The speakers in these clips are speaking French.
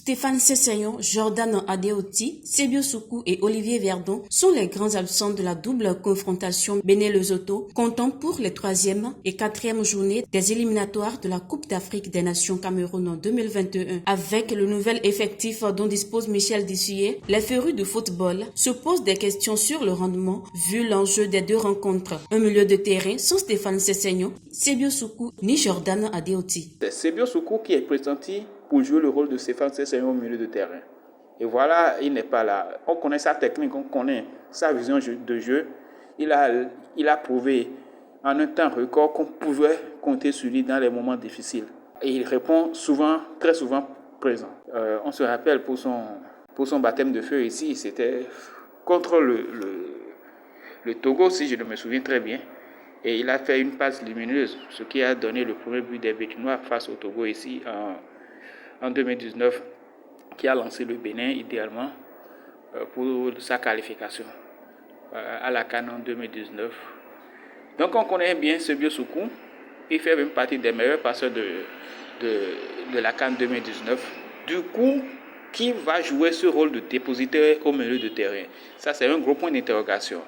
Stéphane Sessegnon, Jordan Adeoti, Sebio Soukou et Olivier Verdon sont les grands absents de la double confrontation Bénin-Lesotho, comptant pour les 3e et 4e journées des éliminatoires de la Coupe d'Afrique des Nations Cameroun en 2021. Avec le nouvel effectif dont dispose Michel Dissoué, les férus de football se posent des questions sur le rendement vu l'enjeu des deux rencontres. Un milieu de terrain sans Stéphane Sessegnon, Sebio Soukou ni Jordan Adeoti. C'est Sebio Soukou qui est pressenti pour jouer le rôle de Stéphane Sessegnon au milieu de terrain. Et voilà, il n'est pas là. On connaît sa technique, on connaît sa vision de jeu. Il a prouvé en un temps record qu'on pouvait compter sur lui dans les moments difficiles. Et il répond souvent, très souvent présent. On se rappelle pour son baptême de feu ici, c'était contre le Togo, si je me souviens très bien. Et il a fait une passe lumineuse, ce qui a donné le premier but des Béninois face au Togo ici en 2019, qui a lancé le Bénin idéalement pour sa qualification à la CAN en 2019. Donc on connaît bien Sebio Soukou. Il fait même partie des meilleurs passeurs de la CAN 2019. Du coup, qui va jouer ce rôle de dépositaire au milieu de terrain? Ça, c'est un gros point d'interrogation.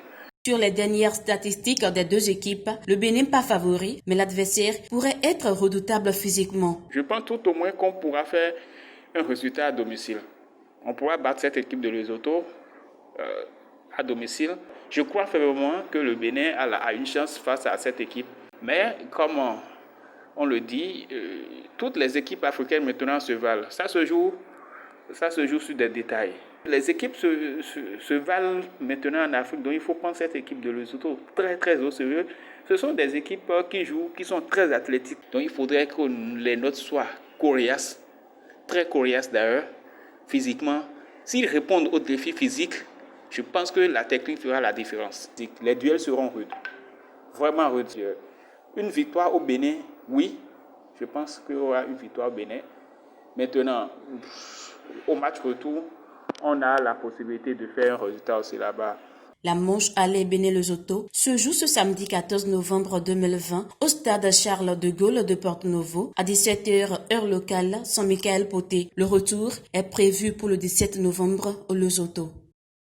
Sur les dernières statistiques des deux équipes, le Bénin pas favori, mais l'adversaire pourrait être redoutable physiquement. Je pense tout au moins qu'on pourra faire un résultat à domicile. On pourra battre cette équipe de Lesotho à domicile. Je crois fermement que le Bénin a une chance face à cette équipe. Mais comme on le dit, toutes les équipes africaines maintenant se valent. Ça se joue sur des détails. Les équipes se valent maintenant en Afrique, donc il faut prendre cette équipe de Lesotho très très au sérieux. Ce sont des équipes qui sont très athlétiques. Donc il faudrait que les nôtres soient coriaces, très coriaces d'ailleurs, physiquement. S'ils répondent aux défis physiques, je pense que la technique fera la différence. Les duels seront rudes, vraiment rudes. Une victoire au Bénin, oui, je pense qu'il y aura une victoire au Bénin. Maintenant, au match retour, on a la possibilité de faire un résultat aussi là-bas. La manche aller Bénin-Lesotho se joue ce samedi 14 novembre 2020 au stade Charles de Gaulle de Porto-Novo à 17h heure locale, San Michael Poté. Le retour est prévu pour le 17 novembre au Lesotho.